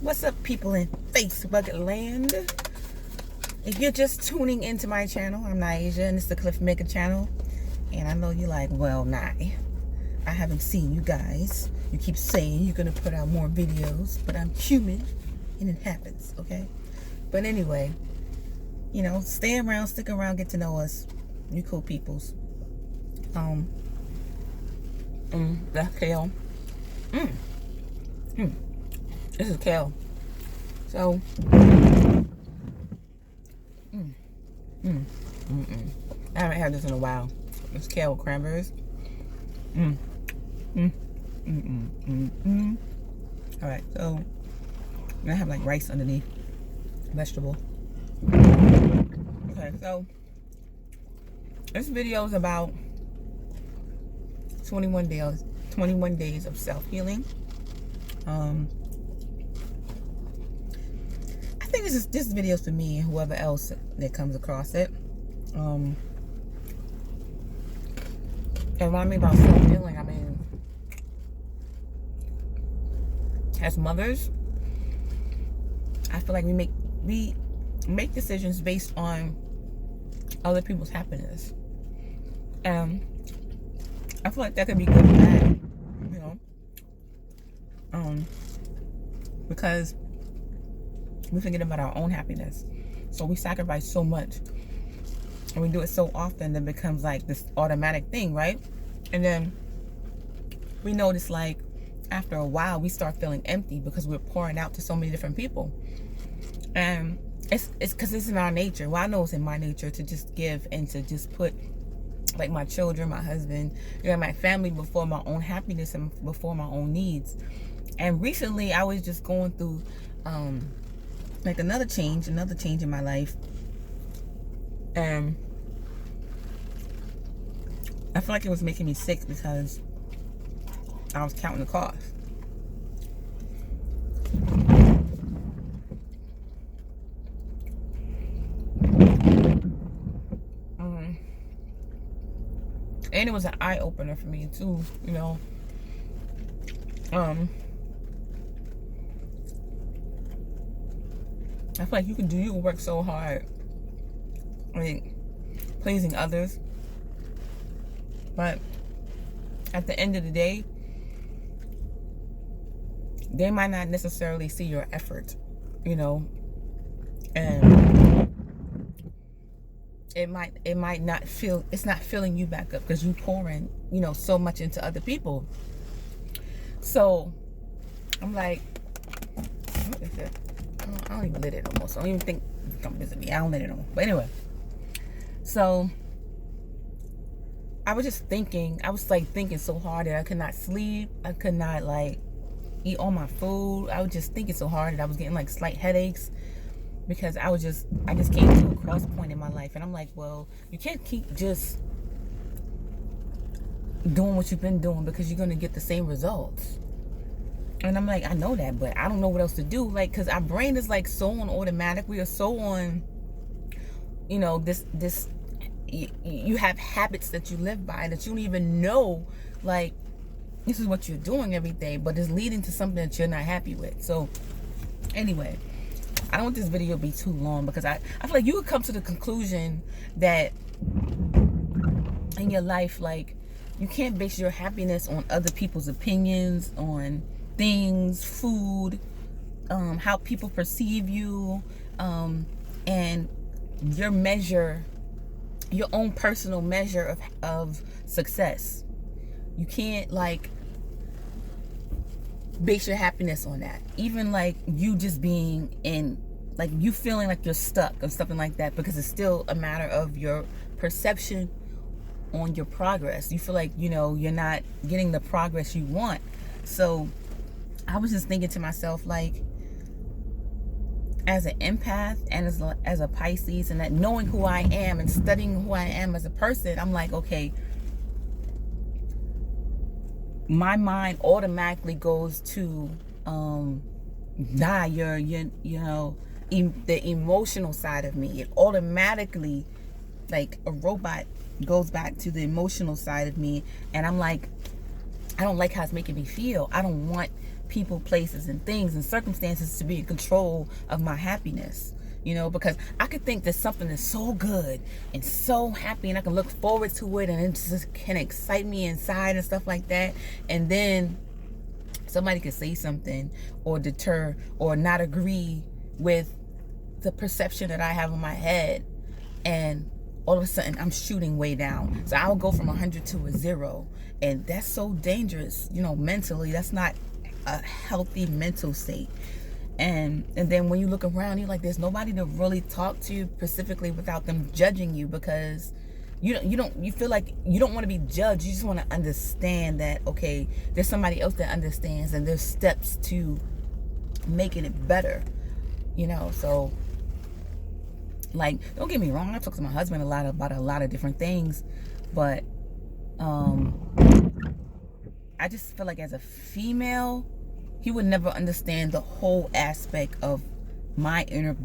What's up, people in Facebook land? If you're just tuning into my channel, I'm Naija, and it's the Cliff Maker channel. And I know you're like, well, I haven't seen you guys. You keep saying you're gonna put out more videos, but I'm human, and it happens, okay? But anyway, you know, stay around, stick around, get to know us. You cool peoples. That's kale. This is kale. So, I haven't had this in a while. It's kale with cranberries. All right, so I have like rice underneath, vegetable. Okay, so this video is about 21 days of self-healing. I think this video is for me and whoever else that comes across it. And when I mean about self-healing, I mean, as mothers, I feel like we make decisions based on other people's happiness. And I feel like that could be good and bad, you know. Because we forget about our own happiness. So we sacrifice so much. And we do it so often that it becomes like this automatic thing, right? And then we notice, like, after a while, we start feeling empty because we're pouring out to so many different people. And it's because it's in our nature. Well, I know it's in my nature to just give and to just put, like, my children, my husband, my family before my own happiness and before my own needs. And recently, I was just going through, like, another change in my life. And I feel like it was making me sick because I was counting the cost. And it was an eye-opener for me too, you know. I feel like you can work so hard, like, pleasing others, but at the end of the day, they might not necessarily see your effort, you know, and it might not feel, it's not filling you back up because you pouring, you know, so much into other people. So I'm like, what is it? I don't even lit it almost. I don't even think don't visit me. I don't lit it almost. But anyway, so I was just thinking. I was like thinking so hard that I could not sleep. I could not like eat all my food. I was just thinking so hard that I was getting like slight headaches because I just came to a cross point in my life, and I'm like, well, you can't keep just doing what you've been doing because you're gonna get the same results. And I'm like, I know that, but I don't know what else to do. Like, because our brain is like so on automatic. We are so on, you know, this you have habits that you live by that you don't even know, like, this is what you're doing every day, but it's leading to something that you're not happy with. So anyway, I don't want this video to be too long because I feel like you would come to the conclusion that in your life, like, you can't base your happiness on other people's opinions, on things, food, how people perceive you, and your own personal measure of success. You can't, like, base your happiness on that. Even like you just being in, like, you feeling like you're stuck or something like that, because it's still a matter of your perception on your progress. You feel like, you know, you're not getting the progress you want. So I was just thinking to myself, like, as an empath and as a Pisces, and that knowing who I am and studying who I am as a person, I'm like, okay, my mind automatically goes to you know, the emotional side of me. It automatically, like a robot, goes back to the emotional side of me, and I'm like, I don't like how it's making me feel. I don't want people, places, and things and circumstances to be in control of my happiness. You know, because I could think that something is so good and so happy and I can look forward to it and it just can excite me inside and stuff like that. And then somebody could say something or deter or not agree with the perception that I have in my head, and all of a sudden I'm shooting way down. So I'll go from 100 to a 0, and that's so dangerous, you know, mentally. That's not a healthy mental state. And then when you look around, you're like, there's nobody to really talk to specifically without them judging you, because you feel like you don't want to be judged. You just want to understand that, okay, there's somebody else that understands and there's steps to making it better, you know. So, like, don't get me wrong, I talk to my husband a lot about a lot of different things, but I just feel like as a female, he would never understand the whole aspect of my inner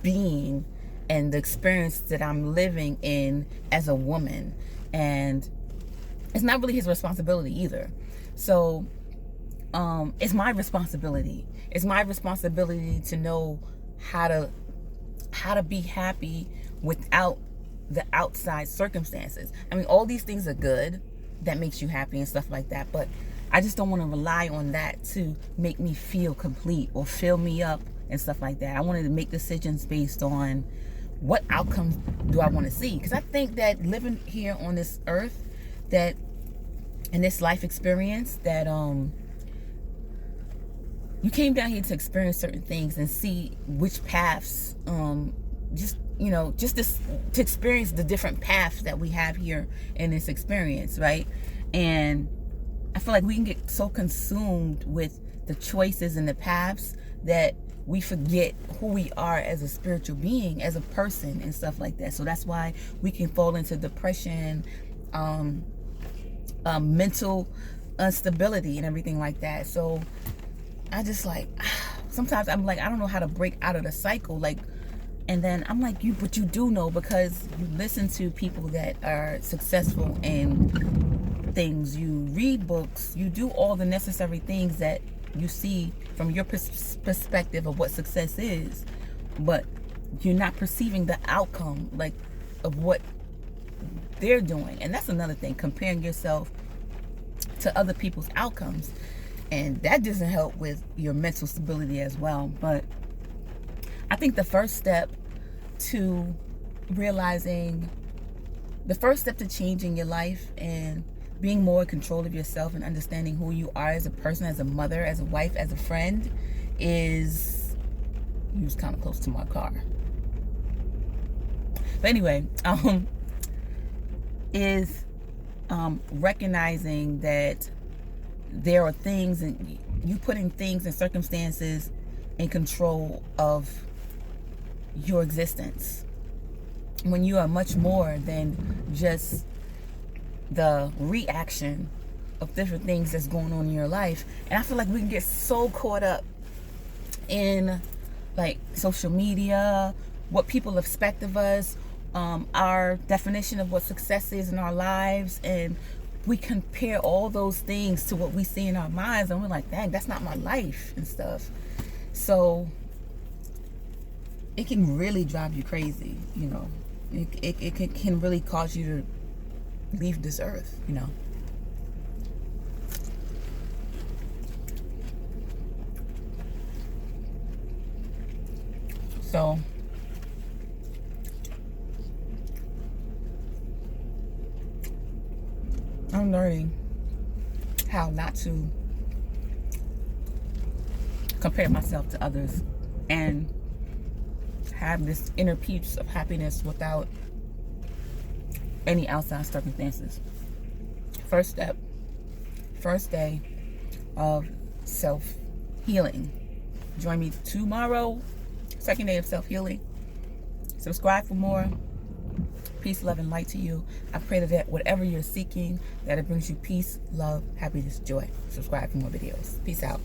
being and the experience that I'm living in as a woman. And it's not really his responsibility either. So it's my responsibility. It's my responsibility to know how to be happy without the outside circumstances. I mean, all these things are good that makes you happy and stuff like that, but I just don't want to rely on that to make me feel complete or fill me up and stuff like that. I wanted to make decisions based on what outcomes do I want to see. Because I think that living here on this earth, that in this life experience, that you came down here to experience certain things and see which paths, just to experience the different paths that we have here in this experience, right? And I feel like we can get so consumed with the choices and the paths that we forget who we are as a spiritual being, as a person, and stuff like that. So that's why we can fall into depression, mental instability, and everything like that. So I just like, sometimes I'm like, I don't know how to break out of the cycle. Like, and then I'm like, but you do know, because you listen to people that are successful in things, you read books, you do all the necessary things that you see from your perspective of what success is, but you're not perceiving the outcome, like, of what they're doing. And that's another thing, comparing yourself to other people's outcomes, and that doesn't help with your mental stability as well. But I think the first step to changing your life and being more in control of yourself and understanding who you are as a person, as a mother, as a wife, as a friend, is, you was kind of close to my car. But anyway, is recognizing that there are things, and you putting things and circumstances in control of your existence, when you are much more than just the reaction of different things that's going on in your life. And I feel like we can get so caught up in, like, social media, what people expect of us, our definition of what success is in our lives, and we compare all those things to what we see in our minds, and we're like, dang, that's not my life and stuff. So it can really drive you crazy, you know. It can really cause you to leave this earth, you know. So I'm learning how not to compare myself to others and have this inner peace of happiness without any outside circumstances. First step, first day of self-healing. Join me tomorrow, second day of self-healing. Subscribe for more. Peace, love, and light to you. I pray that whatever you're seeking, that it brings you peace, love, happiness, joy. Subscribe for more videos. Peace out.